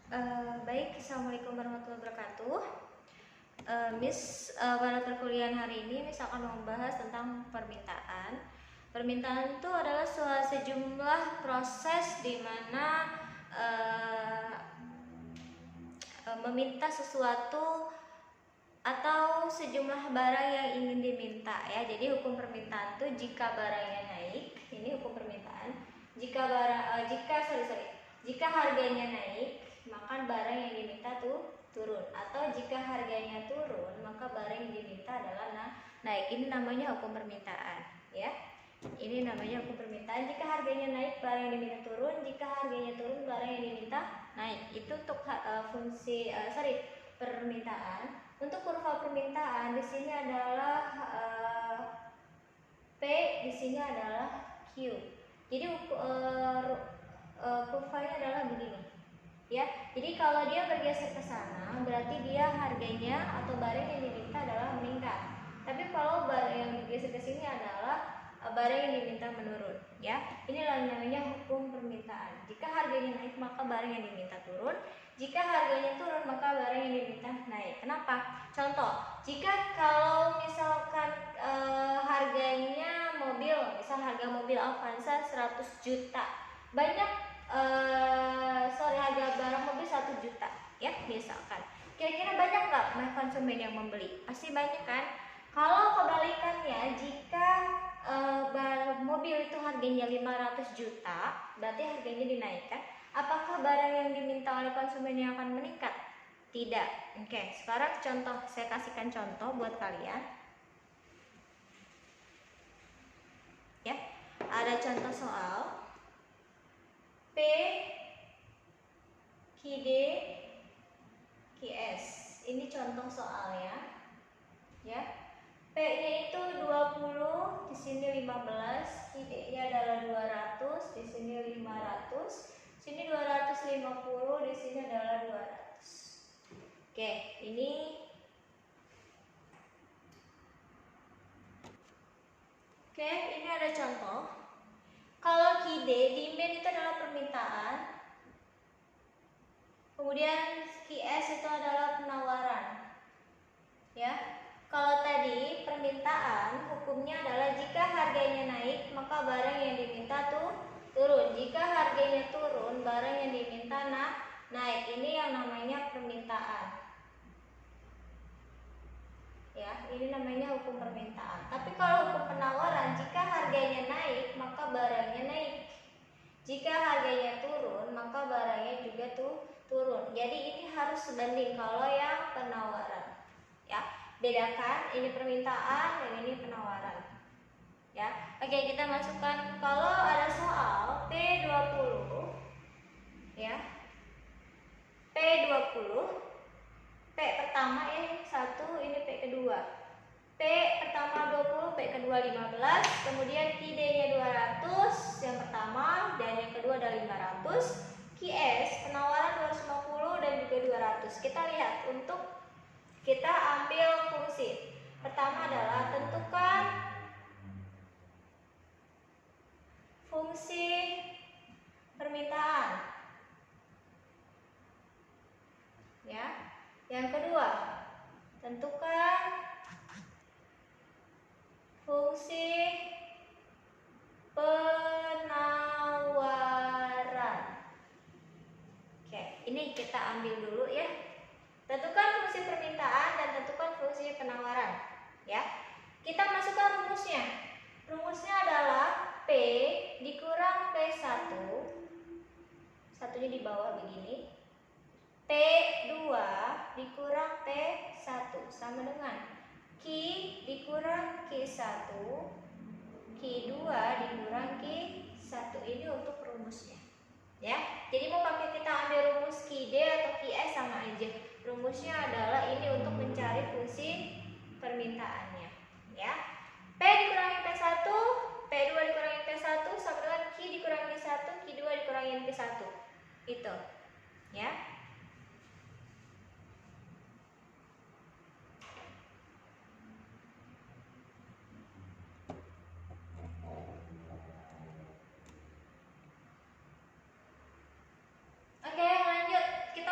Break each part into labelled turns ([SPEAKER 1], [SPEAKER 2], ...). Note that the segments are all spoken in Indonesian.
[SPEAKER 1] Baik, Assalamualaikum warahmatullahi wabarakatuh. Pada perkuliahan hari ini Miss akan membahas tentang permintaan. Permintaan itu adalah sejumlah proses di mana meminta sesuatu atau sejumlah barang yang ingin diminta ya. Jadi hukum permintaan itu jika barangnya naik, ini hukum permintaan. Jika harganya naik, maka barang yang diminta tuh turun, atau jika harganya turun, maka barang yang diminta adalah naik. Ini namanya hukum permintaan ya. Ini namanya hukum permintaan. Jika harganya naik, barang yang diminta turun. Jika harganya turun, barang yang diminta naik. Itu untuk permintaan. Untuk kurva permintaan di sini adalah P, di sini adalah Q. Jadi kurvanya adalah begini. Ya. Jadi kalau dia bergeser ke sana, berarti dia harganya atau barang yang diminta adalah meningkat. Tapi kalau barang yang bergeser ke sini adalah barang yang diminta menurun, ya. Inilah namanya hukum permintaan. Jika harganya naik, maka barang yang diminta turun. Jika harganya turun, maka barang yang diminta naik. Kenapa? Contoh, jika kalau misalkan harganya mobil, misal harga mobil Avanza 100 juta. Banyak harga barang mobil 1 juta, ya, misalkan. Kira-kira banyak nggak konsumen yang membeli? Pasti banyak kan? Kalau kebalikannya, jika mobil itu harganya 500 juta, berarti harganya dinaikkan. Apakah barang yang diminta oleh konsumen yang akan meningkat? Tidak. Oke, sekarang saya kasihkan contoh buat kalian. Ya, ada contoh soal P, QD, QS. Ini contoh soalnya. Ya. P-nya itu 20, di sini 15, QD-nya adalah 200, di sini 500, sini 250, di sini adalah 200. Oke, ini ada contoh. Kalau QD, demand itu adalah permintaan. Kemudian QS itu adalah penawaran. Ya. Kalau tadi permintaan, hukumnya adalah jika harganya naik, maka barang yang diminta tuh turun. Jika harganya turun, barang yang diminta naik. Ini yang namanya permintaan. Ya, ini namanya hukum permintaan. Tapi kalau hukum penawaran, jika harganya naik, maka barangnya naik. Jika harganya turun, maka barangnya juga turun. Jadi ini harus sebanding kalau yang penawaran. Ya. Bedakan ini permintaan dan ini penawaran. Ya. Oke, kita masukkan kalau ada soal P20. Ya. P20. P pertama ya 1, ini P kedua. P pertama 20, P kedua 15, kemudian QD-nya 200 yang pertama dan yang kedua ada 500. QS penawaran 250 dan juga 200. Kita lihat untuk kita ambil fungsi. Pertama adalah tentukan fungsi permintaan. Ya. Yang kedua, tentukan fungsi penawaran. Oke, ini kita ambil dulu ya. Tentukan fungsi permintaan dan tentukan fungsi penawaran. Ya, kita masukkan rumusnya. Rumusnya adalah P dikurang P1. Satunya di bawah begini. P2 dikurang P1 sama dengan Q dikurang Q1, Q2 dikurang Q1. Ini untuk rumusnya. Ya, jadi mau pakai kita ambil rumus QD atau QS sama aja. Rumusnya adalah ini untuk mencari fungsi permintaannya. Ya, P dikurangi P1, P2 dikurangi P1 sama dengan Q dikurangi Q1, Q2 dikurangi P1. Itu. Ya. Oke, lanjut. Kita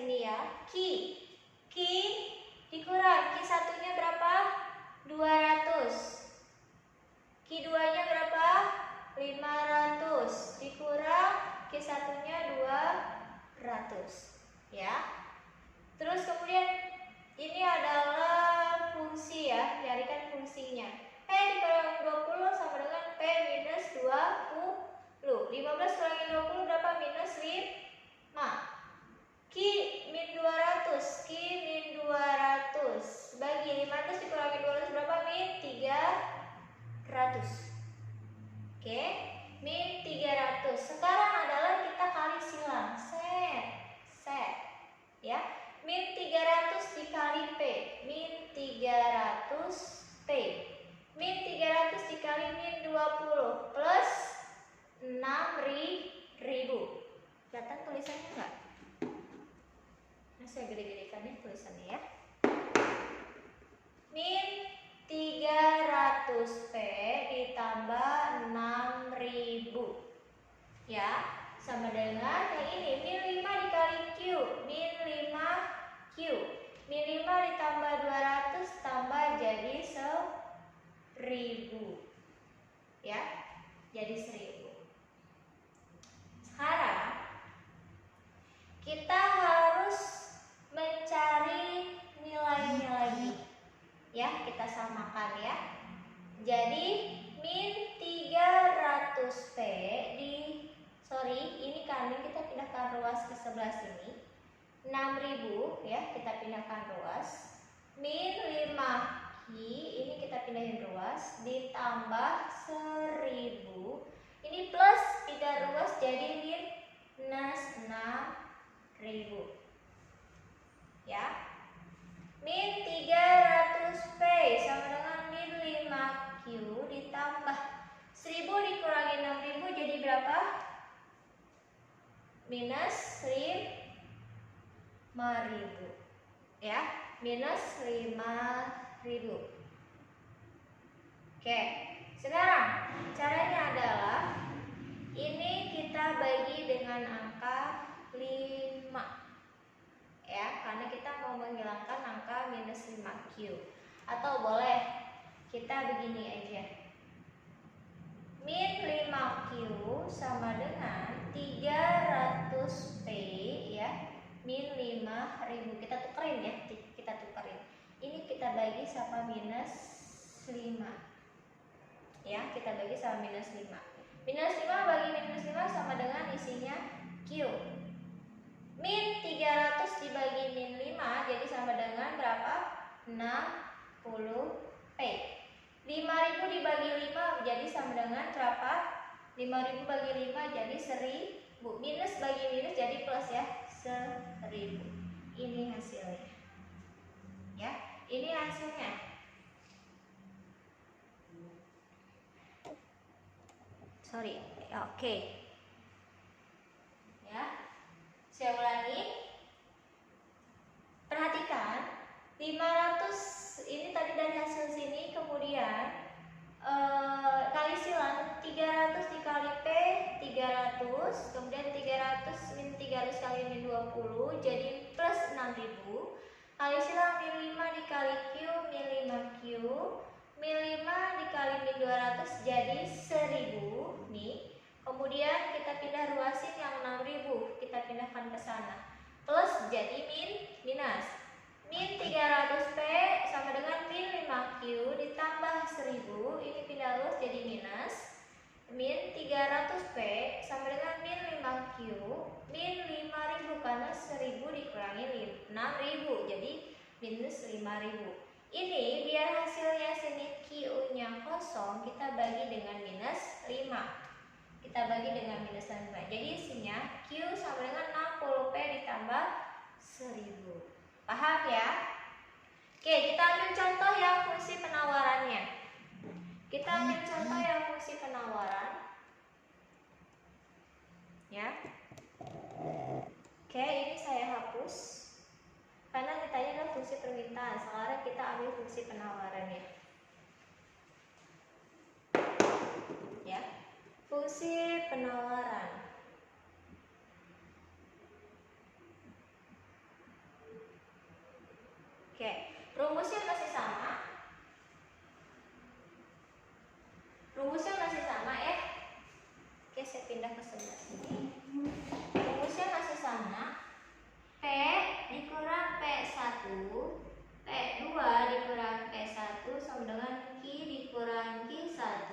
[SPEAKER 1] sini ya. Q dikurang Q satunya berapa? 200. Q 2-nya berapa? 500 dikurang Q satunya 200 ya. Terus kemudian ini adalah fungsi ya, carikan fungsinya. P dikurangi 20 sama dengan P minus 20. 15 kurangi 20 berapa? Minus 5. Q min 200. Q min 200 bagi 500 dikurangi 200 berapa? Min 300. Oke, min 300. Sekarang adalah kita kali silang. Set ya. Min 300 dikali P. Min 300 P. Min 300 dikali min 20 plus 6.000. Kelihatan tulisannya enggak? Nah, saya gede-gedekan nih tulisannya ya. Min 300 P ditambah 6.000 ya, sama dengan yang ini min 5 dikali Q. Min 5 Q. Min 5 ditambah 200 tambah jadi 1000 ya, jadi 1000. Sekarang kita harus mencari nilainya lagi ya, kita samakan ya. Jadi min 300 P ini kan kita pindahkan ruas ke sebelah sini. 6.000 ya, kita pindahkan ruas. Min 5 Q ini kita pindahin ruas ditambah 1000. Ini plus pindah ruas jadi minus 6.000 ya. Min 300 P sama dengan min 5 Q ditambah 1000 dikurangi 6.000 jadi berapa? Minus 5.000 ya, minus 5.000. Oke, sekarang caranya adalah ini kita bagi dengan angka 5 ya, karena kita mau menghilangkan angka minus 5Q. Atau boleh kita begini aja, min 5Q sama dengan 300P ya, min 5.000. Kita tukerin ya, kita tukerin. Ini kita bagi sama minus 5 ya, kita bagi sama minus 5. Minus 5 bagi minus 5 sama dengan isinya Q. Min 300 dibagi min 5 jadi sama dengan berapa? 60P. 5.000 dibagi 5 jadi sama dengan berapa? 5.000 bagi 5 jadi 1.000. Minus bagi minus jadi plus ya, 1.000. Ini hasilnya ya, ini hasilnya. Sorry, oke ya, saya ulangi. Perhatikan 500 ini tadi dari hasil sini, kemudian kali silang 300 dikali P 300, kemudian 300 min 300 kali min 20 jadi plus 6.000. Kali silang min 5 dikali Q min 5Q, min 5 dikali min 200 jadi 1000 nih. Kemudian kita pindah ruasin yang 6.000, kita pindahkan ke sana. Plus jadi minus. Min 300P sama dengan min 5Q ditambah 1000, ini pindah ruas jadi minus. Min 300P sama dengan min 5Q min 5.000 karena 1000 dikurangi 6.000 jadi minus 5.000. Ini biar hasilnya sini Q-nya kosong, kita bagi dengan minus 5. Kita bagi dengan minus 5. Jadi isinya Q sama dengan 60P ditambah 1000. Paham ya? Oke, kita ambil contoh yang fungsi penawarannya. Kita ambil contoh yang fungsi penawaran. Ya. Oke, ini saya hapus. Karena ditanya adalah fungsi permintaan. Sekarang kita ambil fungsi penawarannya. Ya. Fungsi penawaran. P2 dikurangi P1 sama dengan Q dikurangi Q1,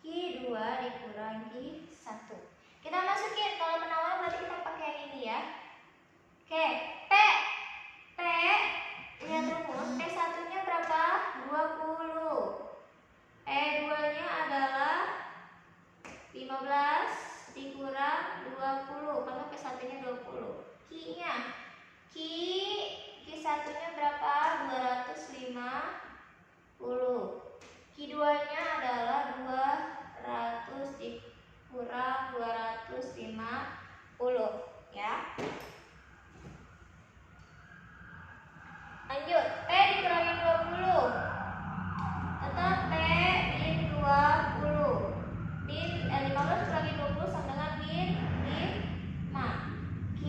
[SPEAKER 1] Q2 dikurangi 1. Kita masukin, kalau penawaran berarti kita pakai yang ini ya. Oke, P lihat rumus, P1 nya berapa? 20. P2 nya adalah 15 dikurang 20, karena P1 nya 20. Q-nya Q1 nya berapa? 250. Q2 nya adalah 200 dikurang 250 ya. Lanjut, P dikurangi 20 tetap P min 20. 15 dikurangi 20 sama dengan min 5. Q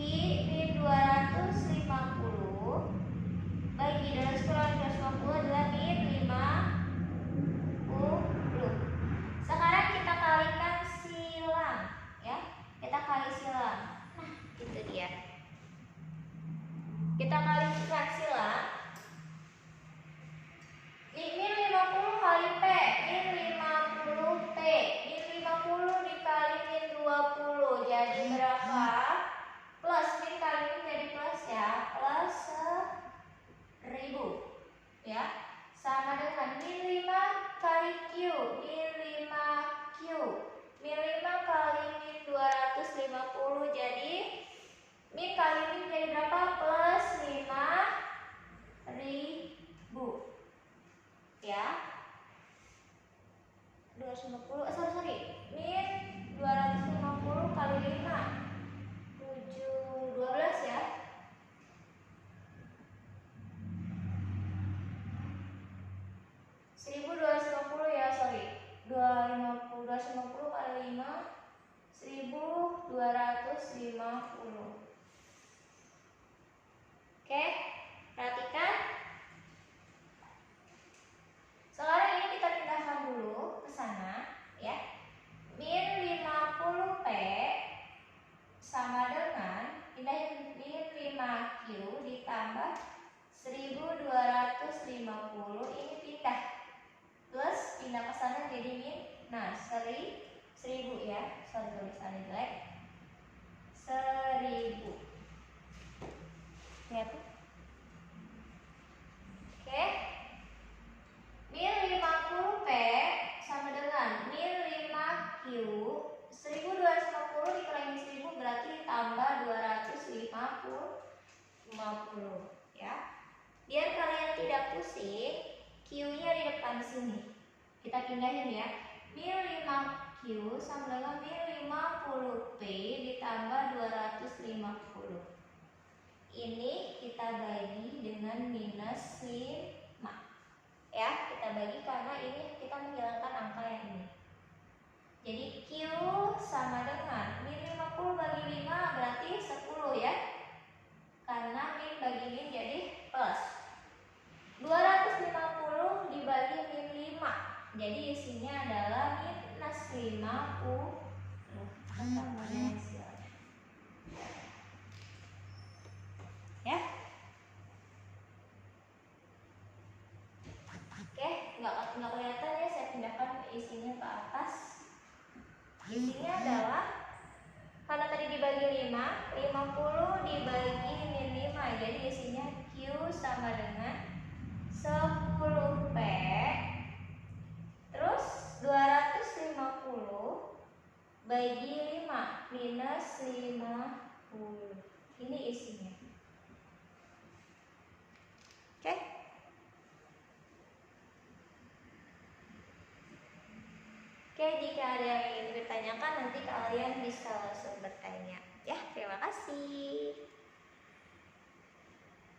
[SPEAKER 1] min 250 bagi 200 kurangi 250 adalah min 50. Sekarang kita kalikan silang ya. Kita kali silang. Nah, itu dia. Kita kalikan silang. Min 50 kali P, min 50 P. Min 50 dikali min 20 jadi berapa? Plus, min kali min jadi plus ya. Plus 1000 ya. Sama dengan min 5 kali Q, min 5Q. Min 5 kali min 250 jadi min kali min jadi berapa? Plus 5000 ya. 250, sorry, min 250 kali 5 12 ya. 1250 ya, sorry. 250 kali 5 1250. Oke, perhatikan. Sekarang ini kita pindahkan dulu ke sana ya. Min 50P sama dengan pindahin min 5Q ditambah 1250 ini pindah. Plus pindah ke sana jadi min. Nah, 1000 ya. Sorry tulisannya jelek. 1000. Lihat tuh. Oke. Min 50P sama dengan min 5Q. 1250 dikurangi 1000 berarti tambah 250 ya. Biar kalian tidak pusing, Q-nya di depan sini. Kita pindahin ya. Min 5Q sama dengan min 50P ditambah 250. Ini kita bagi dengan minus 5. Ya, kita bagi karena ini kita menghilangkan angka yang ini. Jadi Q sama dengan min 50 bagi 5 berarti 10 ya. Karena min bagi min jadi plus. 250 dibagi min 5. Jadi isinya adalah minus 50. Ya. Oke, nggak kelihatan ya, saya pindahkan isinya ke atas. Isinya adalah karena tadi dibagi 5, 50 dibagi min 5. Jadi isinya Q sama dengan 10P. Terus 250 bagi 5 minus 50. Ini isinya. Oke. Oke, jika ada yang ingin ditanyakan nanti kalian bisa langsung bertanya. Ya, terima kasih.